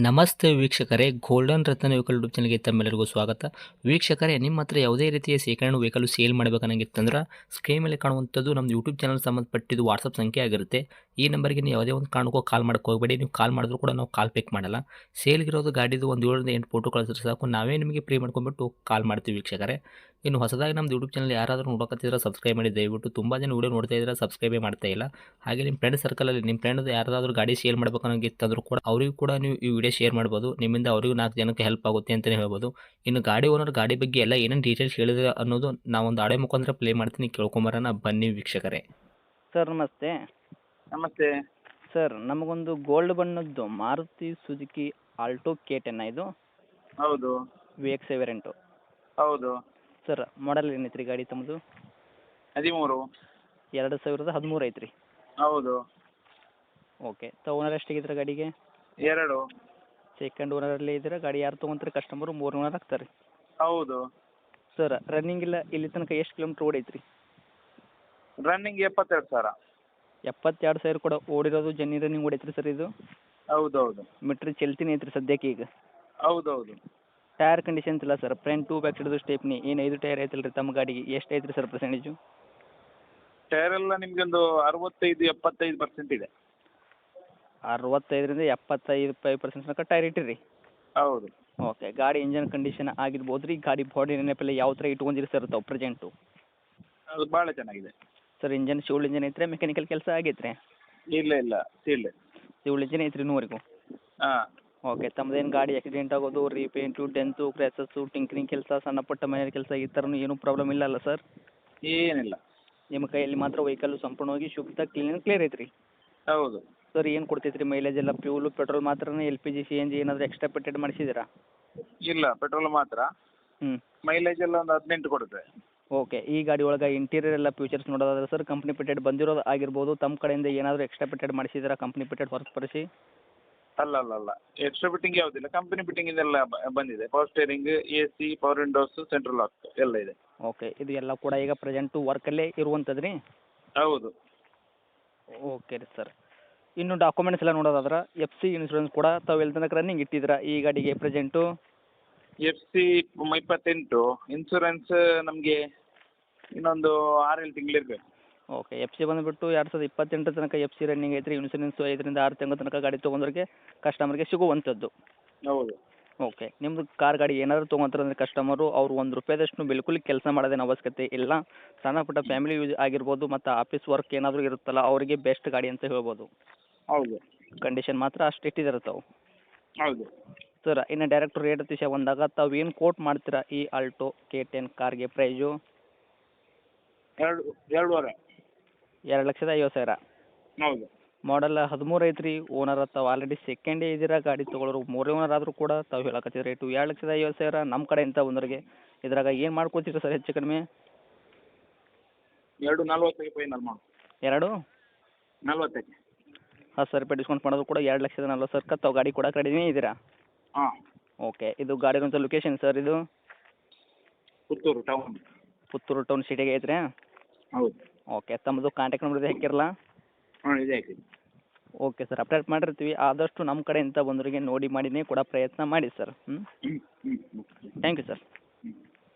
ನಮಸ್ತೆ ವೀಕ್ಷಕರೇ, ಗೋಲ್ಡನ್ ರತ್ನ vehicle YouTube ಚಾನಲ್ಗೆ ತಮ್ಮೆಲ್ಲರಿಗೂ ಸ್ವಾಗತ. ವೀಕ್ಷಕರೇ, ನಿಮ್ಮ ಹತ್ರ ಯಾವುದೇ ರೀತಿಯ ಶೇಖರಣೆ ವೆಹಿಕಲ್ ಸೇಲ್ ಮಾಡಬೇಕನ್ನಂಗಿತ್ತಂದ್ರೆ ಸ್ಕ್ರೀನ್ ಮೇಲೆ ಕಾಣುವಂಥದ್ದು ನಮ್ಮ ಯೂಟ್ಯೂಬ್ ಚಾನಲ್ ಸಂಬಂಧಪಟ್ಟಿದ್ದು ವಾಟ್ಸಪ್ ಸಂಖ್ಯೆ ಆಗಿರುತ್ತೆ. ಈ ನಂಬರ್ಗೆ ನೀವು ಯಾವುದೇ ಒಂದು ಕಾರಣಕ್ಕೂ ಕಾಲ್ ಮಾಡೋಕೆ ಹೋಗಬೇಡಿ. ನೀವು ಕಾಲ್ ಮಾಡಿದ್ರು ಕೂಡ ನಾವು ಕಾಲ್ ಪಿಕ್ ಮಾಡಲ್ಲ. ಸೇಲ್ಗಿರೋದು ಗಾಡಿದು ಒಂದು 7ರಿಂದ 8 ಫೋಟೋ ಕಳಿಸಿದ್ರೆ ಸಾಕು, ನಾವೇ ನಿಮಗೆ ಪ್ರೀ ಮಾಡ್ಕೊಂಡ್ಬಿಟ್ಟು ಕಾಲ್ ಮಾಡ್ತೀವಿ ವೀಕ್ಷಕರೇ. ಇನ್ನು ಹೊಸದಾಗಿ ನಮ್ಮದು ಯೂಟ್ಯೂಬ್ ಚಾನಲ್ ಯಾರಾದರೂ ನೋಡೋಕತ್ತಿದ್ರೆ ಸಬ್ಸ್ಕ್ರೈಬ್ ಮಾಡಿ ದಯವಿಟ್ಟು. ತುಂಬ ಜನ ವೀಡಿಯೋ ನೋಡ್ತಾ ಇದ್ದಾರೆ, ಸಬ್ಸ್ಕ್ರೈಬೇ ಮಾಡ್ತಾ ಇಲ್ಲ. ಹಾಗೆ ನಿಮ್ಮ ಫ್ರೆಂಡ್ ಸರ್ಕಲಲ್ಲಿ ನಿಮ್ಮ ಫ್ರೆಂಡ್ ಯಾರಾದರೂ ಗಾಡಿ ಸೇಲ್ ಮಾಡಬೇಕನ್ನೋಂಗಿತ್ತಂದ್ರೂ ಕೂಡ ಅವರಿಗೂ ಕೂಡ ನೀವು ಈ ವಿಡಿಯೋ ಶೇರ್ ಮಾಡ್ಬೋದು. ನಿಮ್ಮಿಂದ ಅವರಿಗೂ 4 ಜನಕ್ಕೆ ಹೆಲ್ಪ್ ಆಗುತ್ತೆ ಅಂತಲೇ ಹೇಳ್ಬೋದು. ಇನ್ನು ಗಾಡಿ ಓನರ್ ಗಾಡಿ ಬಗ್ಗೆ ಎಲ್ಲ ಏನೇನು ಡೀಟೇಲ್ಸ್ ಹೇಳಿದ್ರೆ ಅನ್ನೋದು ನಾವೊಂದು ಆಡಿಯೋ ಮುಖಾಂತರ ಪ್ಲೇ ಮಾಡ್ತೀನಿ, ಕೇಳ್ಕೊಂಬರೋಣ ಬನ್ನಿ ವೀಕ್ಷಕರೇ. ಸರ್ ನಮಸ್ತೆ. ನಮಸ್ತೆ. ಸರ್ ನಮಗೊಂದು ಗೋಲ್ಡ್ ಬಣ್ಣದ್ದು ಮಾರುತಿ ಸುಜುಕಿ ಆಲ್ಟೋ K10 ಇದು ಹೌದು VX ವೇರಿಯಂಟು. ಹೌದು. ಸರ್ ಮಾಡಲ್ ಏನೈತೆ ರೀ ಗಾಡಿ ತಮ್ಮದು? 13. 2013 ಐತ್ರಿ. ಹೌದು. ಓಕೆ. ಓನರ್ ಎಷ್ಟಾಗಿದ್ರೆ ಗಾಡಿಗೆ? 2. ಸೆಕೆಂಡ್ ಓನರಲ್ಲಿ ಇದ್ರೆ ಗಾಡಿ ಯಾರು ತೊಗೊಂತಾರೆ ಕಸ್ಟಮರು? 3 ಓನರ್ ಆಗ್ತಾರೆ. ಹೌದು. ಸರ್ ರನ್ನಿಂಗ್ ಇಲ್ಲ ಇಲ್ಲಿ ತನಕ ಎಷ್ಟು ಕಿಲೋಮೀಟ್ರ್ ಓಡೈತ್ರಿ? ರನ್ನಿಂಗ್ 72,000. 72,000 ಕೂಡ ಓಡಿರೋದು ಜನ್ನಿ ರನ್ನಿಂಗ್ ಓಡೈತ್ರಿ ಸರ್ ಇದು? ಹೌದೌದು. ಮೀಟ್ರ್ ಚಲ್ತಿನೇ ಐತ್ರಿ ಸದ್ಯಕ್ಕೆ ಈಗ? ಹೌದೌದು. ಟೈರ್ ಕಂಡೀಷನ್ಸ್ ಇಲ್ಲ ಸರ್, ಫ್ರಂಟ್ ಟು ಬ್ಯಾಕ್ ಹಿಡಿದು ಸ್ಟೇಪ್ನಿ ಏನು 5 ಟೈರ್ ಐತಲ್ಲ ರೀ ತಮ್ಮ ಗಾಡಿಗೆ, ಎಷ್ಟು ಐತ್ರಿ ಸರ್ ಪರ್ಸೆಂಟೇಜು? ಟೈರ್ ಎಲ್ಲ ನಿಮಗೊಂದು 65-75% ಇದೆ. 65ರಿಂದ 75% ತನಕ ಟೈರ್ ಇಟ್ಟಿರಿ? ಹೌದು. ಓಕೆ. ಗಾಡಿ ಇಂಜನ್ ಕಂಡೀಷನ್ ಆಗಿರ್ಬೋದು ರೀ, ಗಾಡಿ ಬಾಡಿ ನೆನಪೆಲ್ಲ ಯಾವ ಥರ ಇಟ್ಕೊಂಡಿರಿ ಸರ್ ತಾವು ಪ್ರೆಸೆಂಟು? ಅದು ಭಾಳ ಚೆನ್ನಾಗಿದೆ. ಸರ್ ಇಂಜನ್ ಶಿವಲ್ ಇಂಜನ್ ಐತ್ರಿ, ಮೆಕ್ಯಾನಿಕಲ್ ಕೆಲಸ ಆಗೈತ್ರಿ? ಇಲ್ಲ ಸೀಲ್ಡ್. ಶಿವಲ್ ಇಂಜನ್ ಐತ್ರಿ ಇನ್ನೂವರೆಗೂ? ಹಾಂ. ಓಕೆ. ತಮ್ಮದೇನು ಗಾಡಿ ಆಕ್ಸಿಡೆಂಟ್ ಆಗೋದು, ರೀಪೇಂಟು, ಡೆಂತು, ಕ್ರ್ಯಾಚಸ್ಸು, ಟಿಂಕ್ರಿಂಗ್ ಕೆಲಸ, ಸಣ್ಣ ಪುಟ್ಟ ಮನೆಯ ಕೆಲಸ ಈ ಥರನೂ ಏನೂ ಪ್ರಾಬ್ಲಮ್ ಇಲ್ಲ ಅಲ್ಲ ಸರ್? ಏನಿಲ್ಲ. ನಿಮ್ಮ ಕೈಯಲ್ಲಿ ಮಾತ್ರ ವೆಹಿಕಲ್ಲು ಸಂಪೂರ್ಣವಾಗಿ ಶುದ್ಧ ಕ್ಲಿಯರ್ ಐತ್ರಿ? ಹೌದು. ಸರ್ ಏನು ಕೊಡ್ತೈತ್ರಿ ಮೈಲೇಜ್ ಎಲ್ಲ? ಫ್ಯೂಲು ಪೆಟ್ರೋಲ್ ಮಾತ್ರನೇ, LPG CNG ಏನಾದರೂ ಎಕ್ಸ್ಟ್ರಾ ಪೆಟ್ಟೆಡ್ ಮಾಡಿಸಿದ್ದೀರಾ? ಇಲ್ಲ, ಪೆಟ್ರೋಲ್ ಮಾತ್ರ. ಹ್ಞೂ. ಮೈಲೇಜ್ ಎಲ್ಲ ಒಂದು 18 ಕೊಡುತ್ತೆ. ಓಕೆ. ಈ ಗಾಡಿ ಒಳಗೆ ಇಂಟೀರಿಯರ್ ಎಲ್ಲ ಫ್ಯೂಚರ್ಸ್ ನೋಡೋದಾದ್ರೆ ಸರ್ ಕಂಪ್ನಿ ಪೆಟ್ಟೆಡ್ ಬಂದಿರೋದು ಆಗಿರ್ಬೋದು, ತಮ್ಮ ಕಡೆಯಿಂದ ಏನಾದರೂ ಎಕ್ಸ್ಟ್ರಾ ಪೆಟ್ಟೆಡ್ ಮಾಡಿಸಿದ್ದೀರಾ ಕಂಪ್ನಿ ಪೆಟ್ಟೆಡ್ ಹೊರತುಪಡಿಸಿ? ಅಲ್ಲ. ಎಕ್ಸ್ಟ್ರಾ ಫಿಟ್ಟಿಂಗ್ ಯಾವುದಿಲ್ಲ, ಕಂಪನಿ ಫಿಟ್ಟಿಂಗ್ ಎಲ್ಲ ಬಂದಿದೆ. Power steering, AC, power Windows, central lock ಎಲ್ಲ ಇದೆ. ಓಕೆ. ಇದು ಎಲ್ಲ ಕೂಡ ಈಗ ಪ್ರೆಸೆಂಟು ವರ್ಕಲ್ಲೇ ಇರುವಂಥದ್ದು ರೀ? ಹೌದು. ಓಕೆ ರೀ ಸರ್. ಇನ್ನು ಡಾಕ್ಯುಮೆಂಟ್ಸ್ ಎಲ್ಲ ನೋಡೋದಾದ್ರೆ FC ಇನ್ಶೂರೆನ್ಸ್ ಕೂಡ ತಾವು ಎಲ್ಲಿ ತನಕ ರನ್ನಿಂಗ್ ಇಟ್ಟಿದ್ದೀರಾ ಈ ಗಾಡಿಗೆ ಪ್ರೆಸೆಂಟು? FC 28, ಇನ್ಸೂರೆನ್ಸ್ ನಮಗೆ ಇನ್ನೊಂದು 6-7 ತಿಂಗಳು ಇರಬೇಕು. ಓಕೆ. FC ಬಂದುಬಿಟ್ಟು 2028 ತನಕ FC ರನ್ನಿಂಗ್ ಐತ್ರಿ. ಇನ್ಶೂರೆನ್ಸು 5ರಿಂದ 6 ತಿಂಗಳ ತನಕ ಗಾಡಿ ತೊಗೊಂಡ್ರಿಗೆ ಕಸ್ಟಮರ್ಗೆ ಸಿಗುವಂಥದ್ದು. ಹೌದು. ಓಕೆ. ನಿಮ್ಮದು ಕಾರ್ ಗಾಡಿ ಏನಾದರೂ ತೊಗೊಂತಾರೆ ಅಂದರೆ ಕಸ್ಟಮರು ಅವ್ರು ₹1 ಬಿಲ್ಕುಲ್ ಕೆಲಸ ಮಾಡೋದೇನು ಅವಶ್ಯಕತೆ ಇಲ್ಲ. ಸಣ್ಣ ಪುಟ್ಟ ಫ್ಯಾಮಿಲಿ ಯೂಸ್ ಆಗಿರ್ಬೋದು ಮತ್ತು ಆಫೀಸ್ ವರ್ಕ್ ಏನಾದರೂ ಇರುತ್ತಲ್ಲ ಅವರಿಗೆ ಬೆಸ್ಟ್ ಗಾಡಿ ಅಂತ ಹೇಳ್ಬೋದು. ಹೌದು. ಕಂಡೀಷನ್ ಮಾತ್ರ ಅಷ್ಟು ಇಟ್ಟಿದ್ದಾರೆ ತಾವು? ಹೌದು. ಸರ್ ಇನ್ನು ಡೈರೆಕ್ಟ್ ರೇಟ್ ವಿಷಯ ಬಂದಾಗ ತಾವು ಏನು ಕೋಟ್ ಮಾಡ್ತೀರಾ ಈ ಆಲ್ಟೋ K10 ಕಾರ್ಗೆ ಪ್ರೈಸು? 2.5. 2,50,000. ಹೌದು. ಮಾಡಲ್ 13 ಐತ್ರಿ. ಓನರ್ ತಾವು ಆಲ್ರೆಡಿ ಸೆಕೆಂಡೇ ಇದ್ದೀರಾ, ಗಾಡಿ ತೊಗೊಳೋರು 3 ಓನರ್ ಆದರೂ ಕೂಡ ತಾವು ಹೇಳಕತ್ತಿದ ರೇಟು 2,50,000 ನಮ್ಮ ಕಡೆಯಿಂದ ಬಂದವರಿಗೆ. ಇದ್ರಾಗ ಏನು ಮಾಡ್ಕೊತೀರಿ ಸರ್ ಹೆಚ್ಚು ಕಡಿಮೆ? 2.40 ಫೈನಲ್ ಮಾಡು. 2.40? 10,000 ರೂಪಾಯಿ ಡಿಸ್ಕೌಂಟ್ ಮಾಡೋದು ಕೂಡ 2,40,000 ತಾವು ಗಾಡಿ ಕೊಡೋಕೆ ರೆಡಿನೇ ಇದ್ದೀರಾ? ಹಾಂ. ಓಕೆ. ಇದು ಗಾಡಿ ಇರುವಂಥ ಲೊಕೇಶನ್ ಸರ್ ಇದು? ಪುತ್ತೂರು ಟೌನ್. ಪುತ್ತೂರು ಟೌನ್ ಸಿಟಿಗೆ ಐತ್ರಿ? ಹೌದು. ಓಕೆ. ತಮ್ಮದು ಕಾಂಟ್ಯಾಕ್ಟ್ ನಂಬರ್ ಇದೆ ಹಾಕಿರಲ್ಲ? ಹಾಂ, ಇದೆ ಹಾಕಿದೆ. ಓಕೆ ಸರ್, ಅಪ್ಡೇಟ್ ಮಾಡಿರ್ತೀವಿ. ಆದಷ್ಟು ನಮ್ಮ ಕಡೆಯಿಂದ ಬಂದವರಿಗೆ ನೋಡಿ ಮಾಡಿನೇ ಕೊಡೋ ಪ್ರಯತ್ನ ಮಾಡಿ ಸರ್. ಹ್ಞೂ. Thank you sir.